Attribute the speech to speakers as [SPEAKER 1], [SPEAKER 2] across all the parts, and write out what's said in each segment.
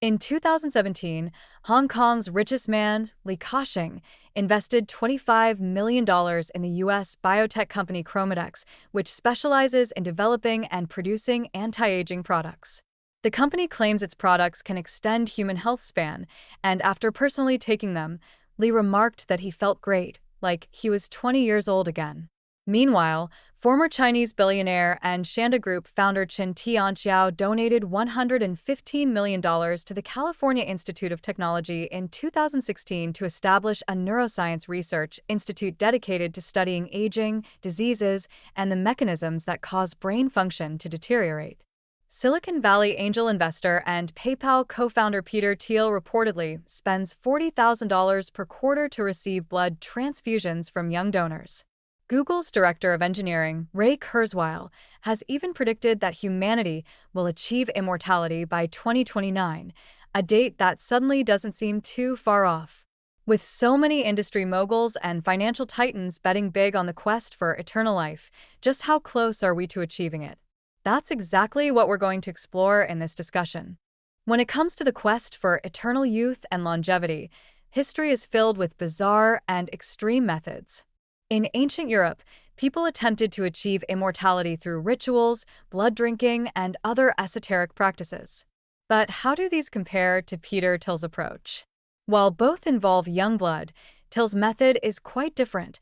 [SPEAKER 1] In 2017, Hong Kong's richest man, Ka-Shing, invested $25 million in the U.S. biotech company Chromadex, which specializes in developing and producing anti-aging products. The company claims its products can extend human health span, and after personally taking them, Li remarked that he felt great, like he was 20 years old again. Meanwhile, former Chinese billionaire and Shanda Group founder Chen Tianxiao donated $115 million to the California Institute of Technology in 2016 to establish a neuroscience research institute dedicated to studying aging, diseases, and the mechanisms that cause brain function to deteriorate. Silicon Valley angel investor and PayPal co-founder Peter Thiel reportedly spends $40,000 per quarter to receive blood transfusions from young donors. Google's director of engineering, Ray Kurzweil, has even predicted that humanity will achieve immortality by 2029, a date that suddenly doesn't seem too far off. With so many industry moguls and financial titans betting big on the quest for eternal life, just how close are we to achieving it? That's exactly what we're going to explore in this discussion. When it comes to the quest for eternal youth and longevity, history is filled with bizarre and extreme methods. In ancient Europe, people attempted to achieve immortality through rituals, blood drinking, and other esoteric practices. But how do these compare to Peter Thiel's approach? While both involve young blood, Thiel's method is quite different.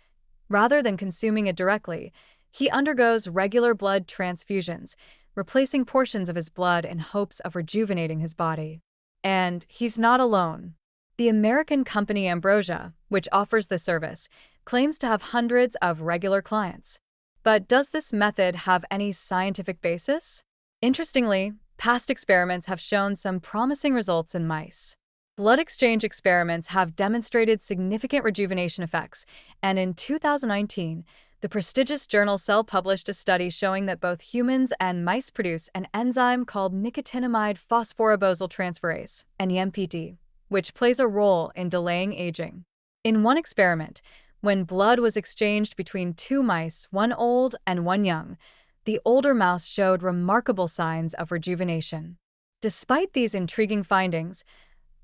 [SPEAKER 1] Rather than consuming it directly, he undergoes regular blood transfusions, replacing portions of his blood in hopes of rejuvenating his body. And he's not alone. The American company Ambrosia, which offers the service, claims to have hundreds of regular clients. But does this method have any scientific basis? Interestingly, past experiments have shown some promising results in mice. Blood exchange experiments have demonstrated significant rejuvenation effects, and in 2019, the prestigious journal Cell published a study showing that both humans and mice produce an enzyme called nicotinamide phosphorybosyltransferase, NEMPT, which plays a role in delaying aging. In one experiment, when blood was exchanged between two mice, one old and one young, the older mouse showed remarkable signs of rejuvenation. Despite these intriguing findings,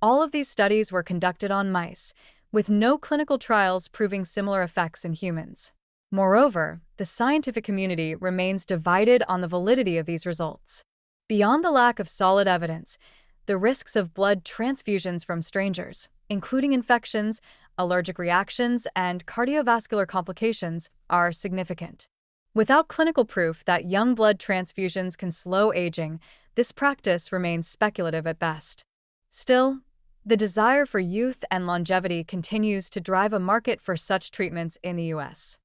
[SPEAKER 1] all of these studies were conducted on mice, with no clinical trials proving similar effects in humans. Moreover, the scientific community remains divided on the validity of these results. Beyond the lack of solid evidence, the risks of blood transfusions from strangers, including infections, allergic reactions, and cardiovascular complications, are significant. Without clinical proof that young blood transfusions can slow aging, this practice remains speculative at best. Still, the desire for youth and longevity continues to drive a market for such treatments in the U.S.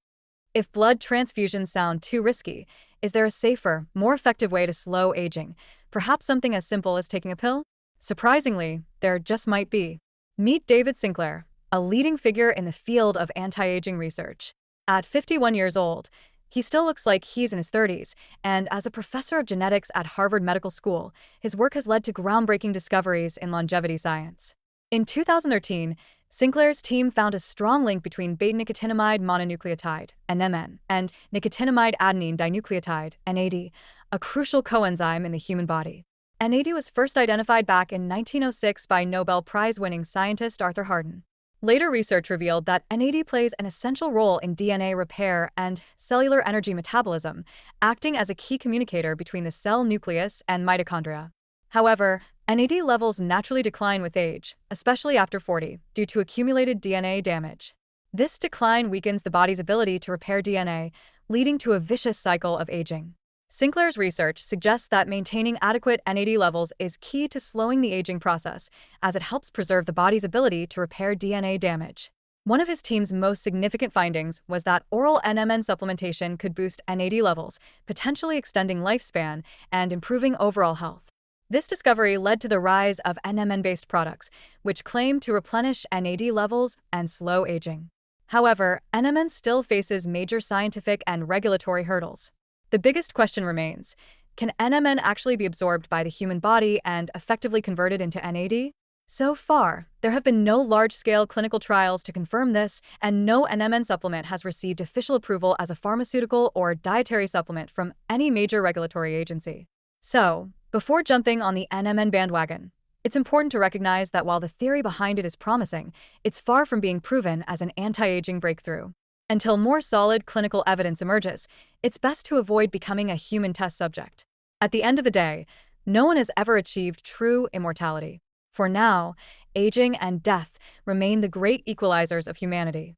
[SPEAKER 1] If blood transfusions sound too risky, is there a safer, more effective way to slow aging? Perhaps something as simple as taking a pill? Surprisingly, there just might be. Meet David Sinclair, a leading figure in the field of anti-aging research. At 51 years old, he still looks like he's in his 30s, and as a professor of genetics at Harvard Medical School, his work has led to groundbreaking discoveries in longevity science. In 2013, Sinclair's team found a strong link between beta-nicotinamide mononucleotide, NMN, and nicotinamide adenine dinucleotide, NAD, a crucial coenzyme in the human body. NAD was first identified back in 1906 by Nobel Prize-winning scientist Arthur Harden. Later research revealed that NAD plays an essential role in DNA repair and cellular energy metabolism, acting as a key communicator between the cell nucleus and mitochondria. However, NAD levels naturally decline with age, especially after 40, due to accumulated DNA damage. This decline weakens the body's ability to repair DNA, leading to a vicious cycle of aging. Sinclair's research suggests that maintaining adequate NAD levels is key to slowing the aging process, as it helps preserve the body's ability to repair DNA damage. One of his team's most significant findings was that oral NMN supplementation could boost NAD levels, potentially extending lifespan and improving overall health. This discovery led to the rise of NMN-based products, which claim to replenish NAD levels and slow aging. However, NMN still faces major scientific and regulatory hurdles. The biggest question remains: can NMN actually be absorbed by the human body and effectively converted into NAD? So far, there have been no large-scale clinical trials to confirm this, and no NMN supplement has received official approval as a pharmaceutical or dietary supplement from any major regulatory agency. So, before jumping on the NMN bandwagon, It's important to recognize that while the theory behind it is promising, it's far from being proven as an anti-aging breakthrough. Until more solid clinical evidence emerges, it's best to avoid becoming a human test subject. At the end of the day, no one has ever achieved true immortality. For now, aging and death remain the great equalizers of humanity.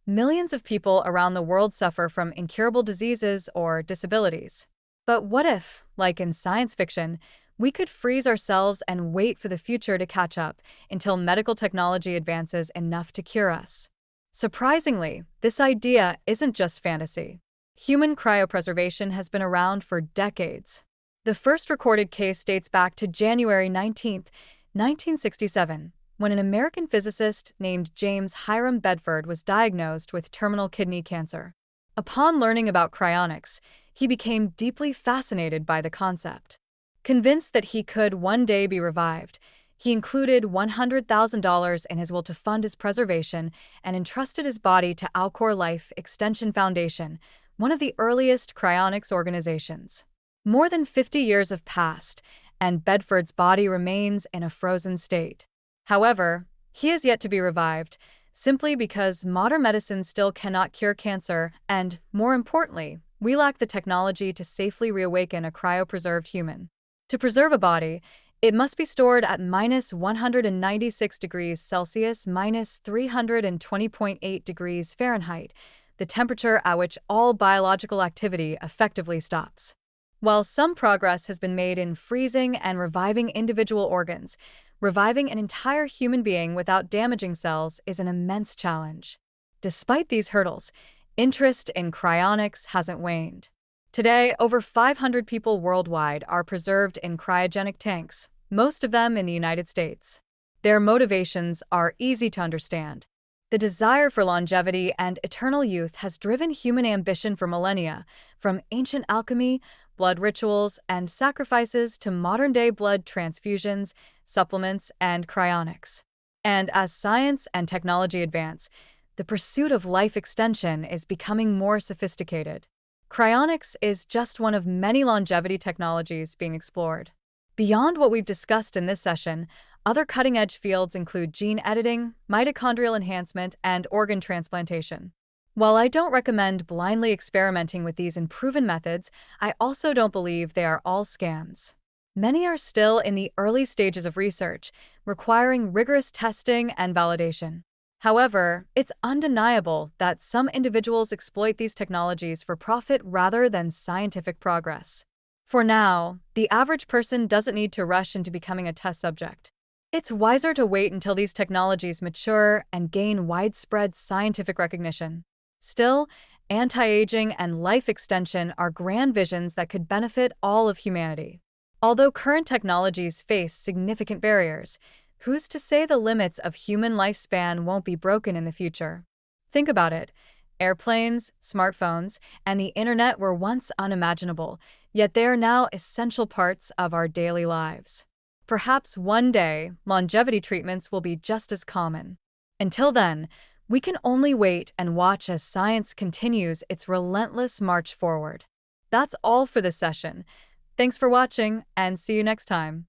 [SPEAKER 1] Millions of people around the world suffer from incurable diseases or disabilities. But what if, like in science fiction, we could freeze ourselves and wait for the future to catch up until medical technology advances enough to cure us? Surprisingly, this idea isn't just fantasy. Human cryopreservation has been around for decades. The first recorded case dates back to January 19, 1967, when an American physicist named James Hiram Bedford was diagnosed with terminal kidney cancer. Upon learning about cryonics, he became deeply fascinated by the concept. Convinced that he could one day be revived, he included $100,000 in his will to fund his preservation and entrusted his body to Alcor Life Extension Foundation, one of the earliest cryonics organizations. More than 50 years have passed, and Bedford's body remains in a frozen state. However, he is yet to be revived, simply because modern medicine still cannot cure cancer and, more importantly, we lack the technology to safely reawaken a cryopreserved human. To preserve a body, it must be stored at -196 degrees Celsius, -320.8 degrees Fahrenheit, the temperature at which all biological activity effectively stops. While some progress has been made in freezing and reviving individual organs, reviving an entire human being without damaging cells is an immense challenge. Despite these hurdles, interest in cryonics hasn't waned. Today, over 500 people worldwide are preserved in cryogenic tanks, most of them in the United States. Their motivations are easy to understand. The desire for longevity and eternal youth has driven human ambition for millennia, from ancient alchemy, blood rituals, and sacrifices to modern-day blood transfusions, supplements, and cryonics. And as science and technology advance, the pursuit of life extension is becoming more sophisticated. Cryonics is just one of many longevity technologies being explored. Beyond what we've discussed in this session, other cutting-edge fields include gene editing, mitochondrial enhancement, and organ transplantation. While I don't recommend blindly experimenting with these unproven methods, I also don't believe they are all scams. Many are still in the early stages of research, requiring rigorous testing and validation. However, it's undeniable that some individuals exploit these technologies for profit rather than scientific progress. For now, the average person doesn't need to rush into becoming a test subject. It's wiser to wait until these technologies mature and gain widespread scientific recognition. Still, anti-aging and life extension are grand visions that could benefit all of humanity. Although current technologies face significant barriers, who's to say the limits of human lifespan won't be broken in the future? Think about it. Airplanes, smartphones, and the internet were once unimaginable, yet they are now essential parts of our daily lives. Perhaps one day, longevity treatments will be just as common. Until then, we can only wait and watch as science continues its relentless march forward. That's all for this session. Thanks for watching, and see you next time.